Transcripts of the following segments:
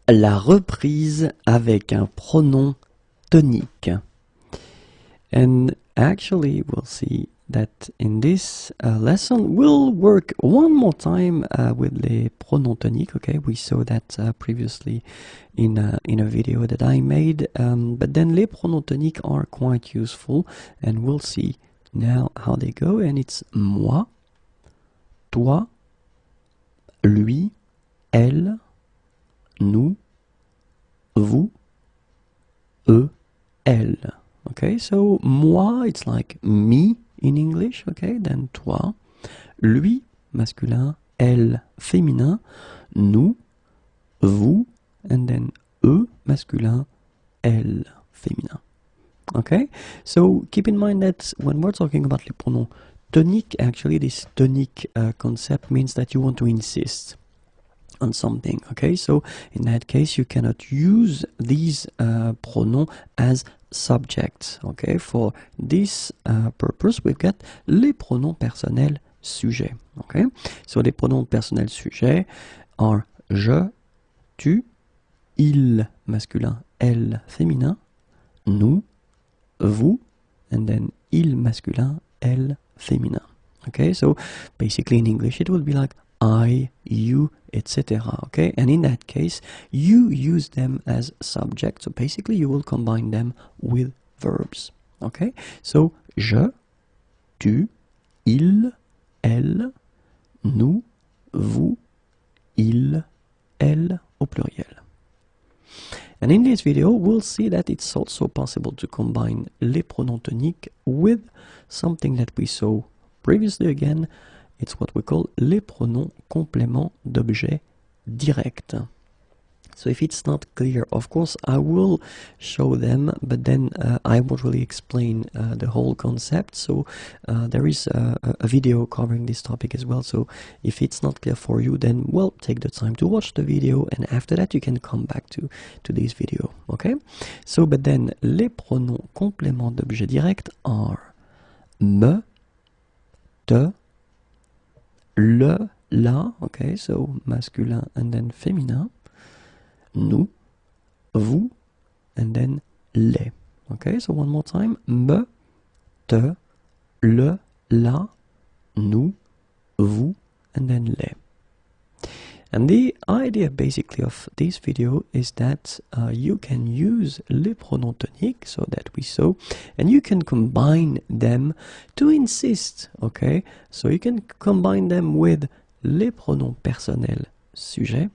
la reprise avec un pronom tonique. And actually, we'll see that in this lesson, we'll work one more time with the pronoun tonique. Okay, we saw that previously in a video that I made, but then les pronoms toniques are quite useful, and we'll see now how they go. And it's moi, toi, lui, elle, nous, vous, eux, elle. Okay, so moi, it's like me in English, okay, then toi, lui, masculin, elle, féminin, nous, vous, and then eux, masculin, elle, féminin. Okay, so keep in mind that when we're talking about les pronoms toniques, actually this tonic concept means that you want to insist on something. Okay, so in that case you cannot use these pronouns as subjects. Okay, for this purpose we've got les pronoms personnels sujets. Okay, so les pronoms personnels sujets are je, tu, il masculin, elle féminin, nous, vous, and then il masculin, elle féminin. Okay, so basically in English it will be like I, you, etc. Okay, and in that case you use them as subjects, so basically you will combine them with verbs. Okay, so je, tu, il, elle, nous, vous, il, elle au pluriel. And in this video we'll see that it's also possible to combine les pronoms toniques with something that we saw previously again. It's what we call les pronoms compléments d'objet direct. So if it's not clear, of course I will show them, but then I won't really explain the whole concept. So there is a video covering this topic as well. So if it's not clear for you, then well, take the time to watch the video, and after that you can come back to this video. Okay? So but then les pronoms compléments d'objet direct are me, te, le, la, okay, so masculin and then féminin, nous, vous, and then les. Okay, so one more time, me, te, le, la, nous, vous, and then les. And the idea basically of this video is that you can use les pronoms toniques, so that we saw, and you can combine them to insist, okay? So you can combine them with les pronoms personnels sujets,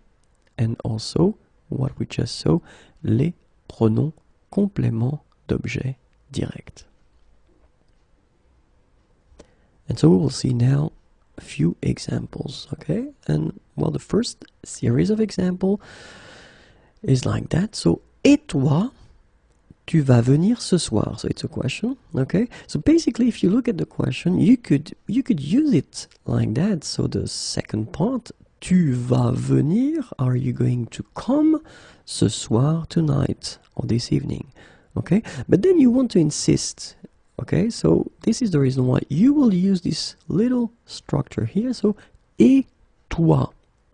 and also what we just saw, les pronoms compléments d'objet direct. And so we will see now a few examples, okay? And well, the first series of example is like that. So, et toi, tu vas venir ce soir? So it's a question, okay? So basically, if you look at the question, you could use it like that. So the second part, tu vas venir, are you going to come ce soir, tonight, or this evening? Okay? But then you want to insist. Okay, so this is the reason why you will use this little structure here. So, et toi.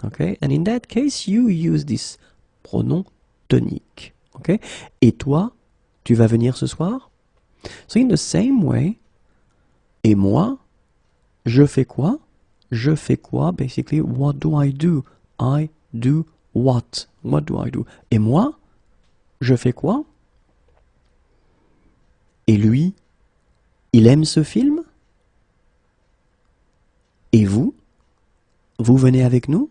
Okay, and in that case, you use this pronom tonique. Okay, et toi, tu vas venir ce soir? So, in the same way, et moi, je fais quoi? Je fais quoi? Basically, what do? I do what? What do I do? Et moi, je fais quoi? Et lui, il aime ce film? Et vous? Vous venez avec nous?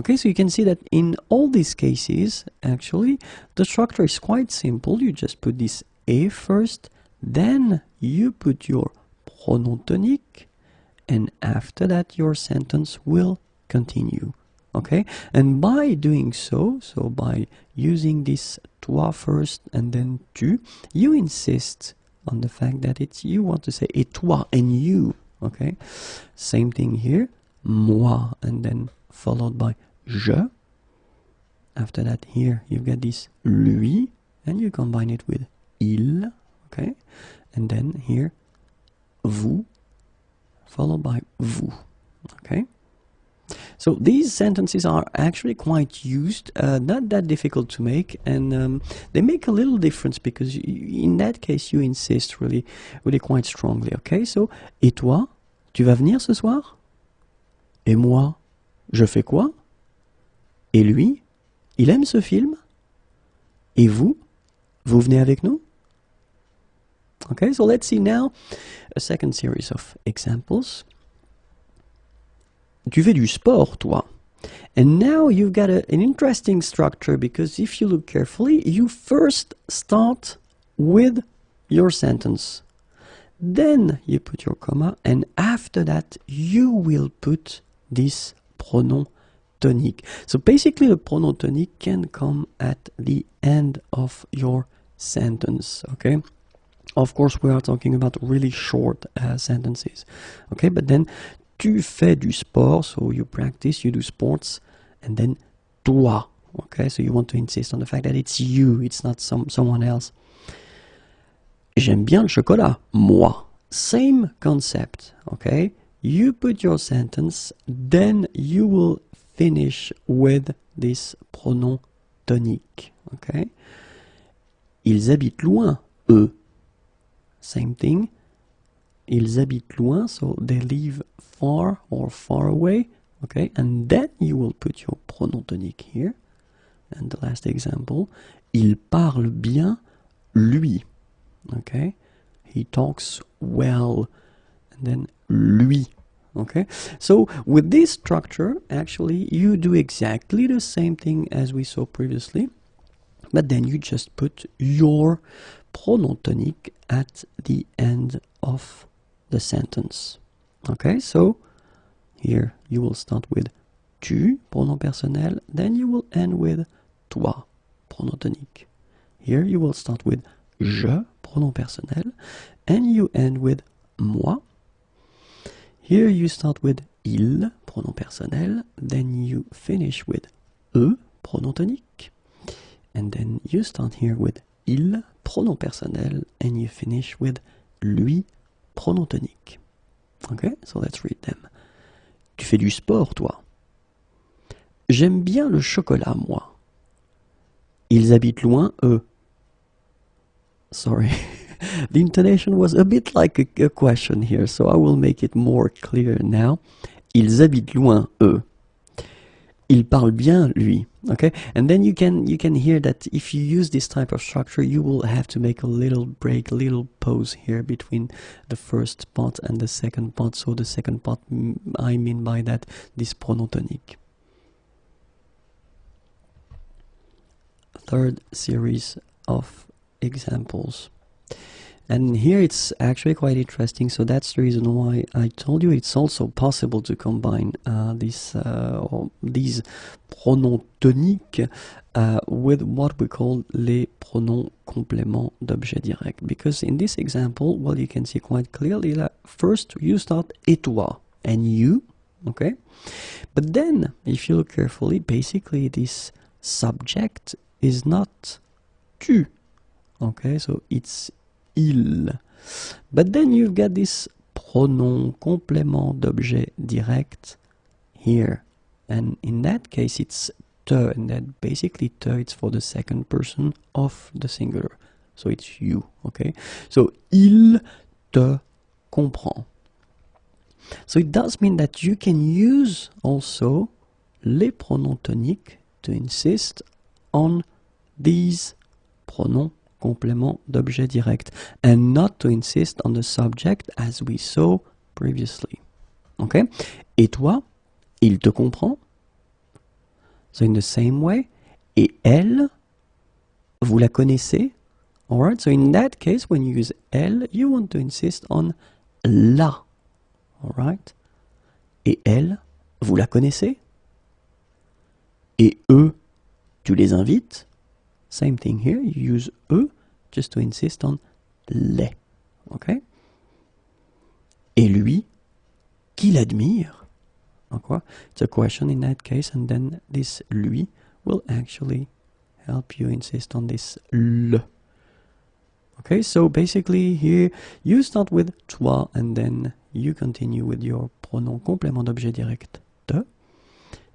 Okay, so you can see that in all these cases, actually, the structure is quite simple. You just put this et first, then you put your pronom tonique, and after that your sentence will continue. Okay, and by doing so by using this toi first and then tu, you insist on the fact that it's you want to say et toi and you. Okay, same thing here, moi, and then followed by je. After that here you've got this lui, and you combine it with il. Okay, and then here vous followed by vous. Okay, So these sentences are actually quite used, not that difficult to make, and they make a little difference because in that case you insist really quite strongly. Okay, so et toi, tu vas venir ce soir? Et moi, je fais quoi? Et lui, il aime ce film? Et vous, vous venez avec nous? Okay, so let's see now a second series of examples. Tu fais du sport, toi. And now you've got an interesting structure because if you look carefully, you first start with your sentence. Then you put your comma, and after that you will put this pronoun tonic. So basically the pronoun tonic can come at the end of your sentence, okay? Of course, we are talking about really short sentences, okay? But then, tu fais du sport, so you practice, you do sports, and then toi, okay? So you want to insist on the fact that it's you, it's not someone else. J'aime bien le chocolat, moi. Same concept, okay? You put your sentence, then you will finish with this pronom tonique, okay? Ils habitent loin, eux. Same thing. Ils habitent loin, so they live far or far away, okay? And then you will put your pronom tonique here. And the last example, il parle bien, lui, okay? He talks well, and then lui, okay? So with this structure, actually, you do exactly the same thing as we saw previously, but then you just put your pronom tonique at the end of the sentence. Okay, so here you will start with tu, pronom personnel, then you will end with toi, pronom tonique. Here you will start with je, pronom personnel, and you end with moi. Here you start with il, pronom personnel, then you finish with eux, pronom tonique, and then you start here with il, pronom personnel, and you finish with lui, pronom tonique. Okay, so let's read them. Tu fais du sport, toi. J'aime bien le chocolat, moi. Ils habitent loin, eux. Sorry, the intonation was a bit like a question here, so I will make it more clear now. Ils habitent loin, eux. Il parle bien, lui. Okay, and then you can hear that if you use this type of structure, you will have to make a little break, a little pause here between the first part and the second part. So the second part, I mean by that, this pronom tonique. Third series of examples. And here it's actually quite interesting, so that's the reason why I told you it's also possible to combine these pronoms toniques with what we call les pronoms compléments d'objet direct. Because in this example, well, you can see quite clearly that first you start et toi and you, okay? But then, if you look carefully, basically this subject is not tu, okay? So it's il. But then you've got this pronom complément d'objet direct here. And in that case it's te, and that basically te, it's for the second person of the singular. So it's you, okay? So il te comprend. So it does mean that you can use also les pronoms toniques to insist on these pronoms complément d'objet direct, and not to insist on the subject as we saw previously. Okay? Et toi, il te comprend? So in the same way, et elle, vous la connaissez? Alright, so in that case, when you use elle, you want to insist on la. Alright? Et elle, vous la connaissez? Et eux, tu les invites? Same thing here, you use eux just to insist on les. Okay? Et lui, qui l'admire? Okay? It's a question in that case, and then this lui will actually help you insist on this le. Okay, so basically here you start with toi and then you continue with your pronom complément d'objet direct te.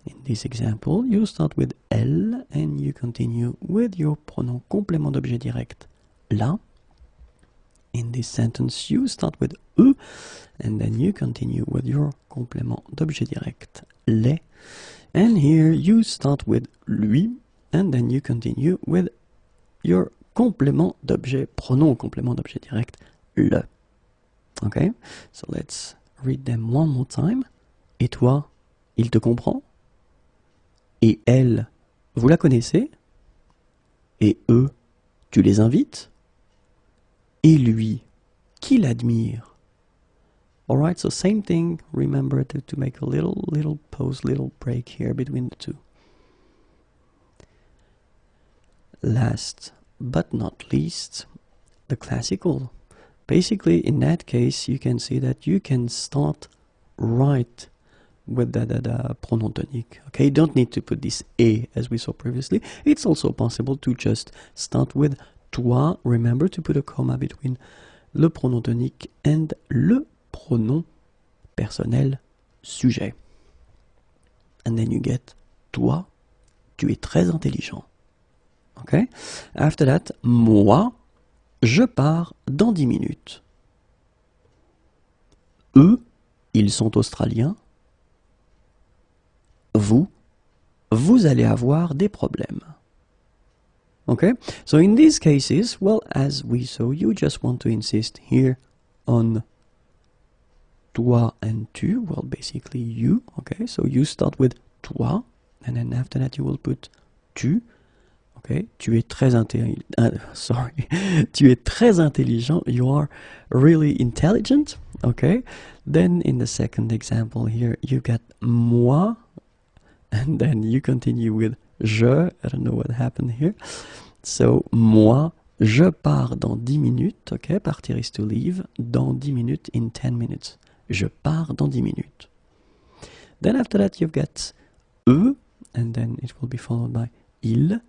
In this example, you start with elle and you continue with your pronom complément d'objet direct la. In this sentence, you start with e and then you continue with your complément d'objet direct les. And here you start with lui and then you continue with your complément d'objet, pronom complément d'objet direct le. Okay, so let's read them one more time. Et toi, il te comprend? Et elle, vous la connaissez? Et eux, tu les invites? Et lui, qui l'admire? Alright, so same thing. Remember to make a little pause, little break here between the two. Last but not least, the classical. Basically, in that case, you can see that you can start right with the pronoun tonic. Okay, you don't need to put this et as we saw previously. It's also possible to just start with toi. Remember to put a comma between le pronom tonique and le pronom personnel sujet. And then you get toi, tu es très intelligent. Okay? After that, moi, je pars dans 10 minutes. Eux, ils sont australiens. Vous, vous allez avoir des problèmes. Okay? So in these cases, well, as we saw, you just want to insist here on toi and tu. Well, basically you. Okay? So you start with toi, and then after that you will put tu. Okay, tu es très intelligent. Sorry, tu es très intelligent. You are really intelligent. Okay, then in the second example here, you got moi, and then you continue with je. I don't know what happened here. So moi, je pars dans 10 minutes. Okay, partir is to leave. Dans 10 minutes, in 10 minutes. Je pars dans 10 minutes. Then after that, you've got eux, and then it will be followed by ils.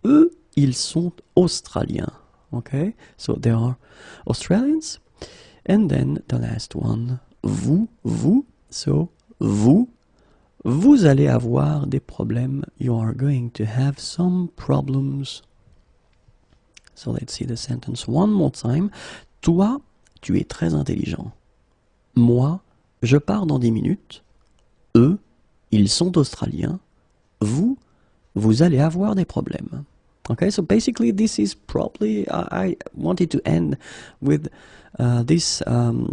Eux, ils sont australiens. Okay, so they are Australians. And then the last one, vous, vous. So vous, vous allez avoir des problèmes. You are going to have some problems. So let's see the sentence one more time. Toi, tu es très intelligent. Moi, je pars dans 10 minutes. Eux, ils sont australiens. Vous, vous allez avoir des problèmes. Okay, so basically this is probably, I wanted to end with this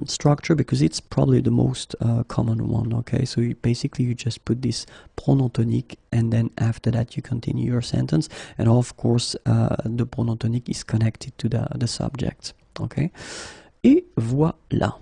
structure because it's probably the most common one. Okay, so basically you just put this pronom tonic and then after that you continue your sentence, and of course the pronom tonic is connected to the subject. Okay, et voilà.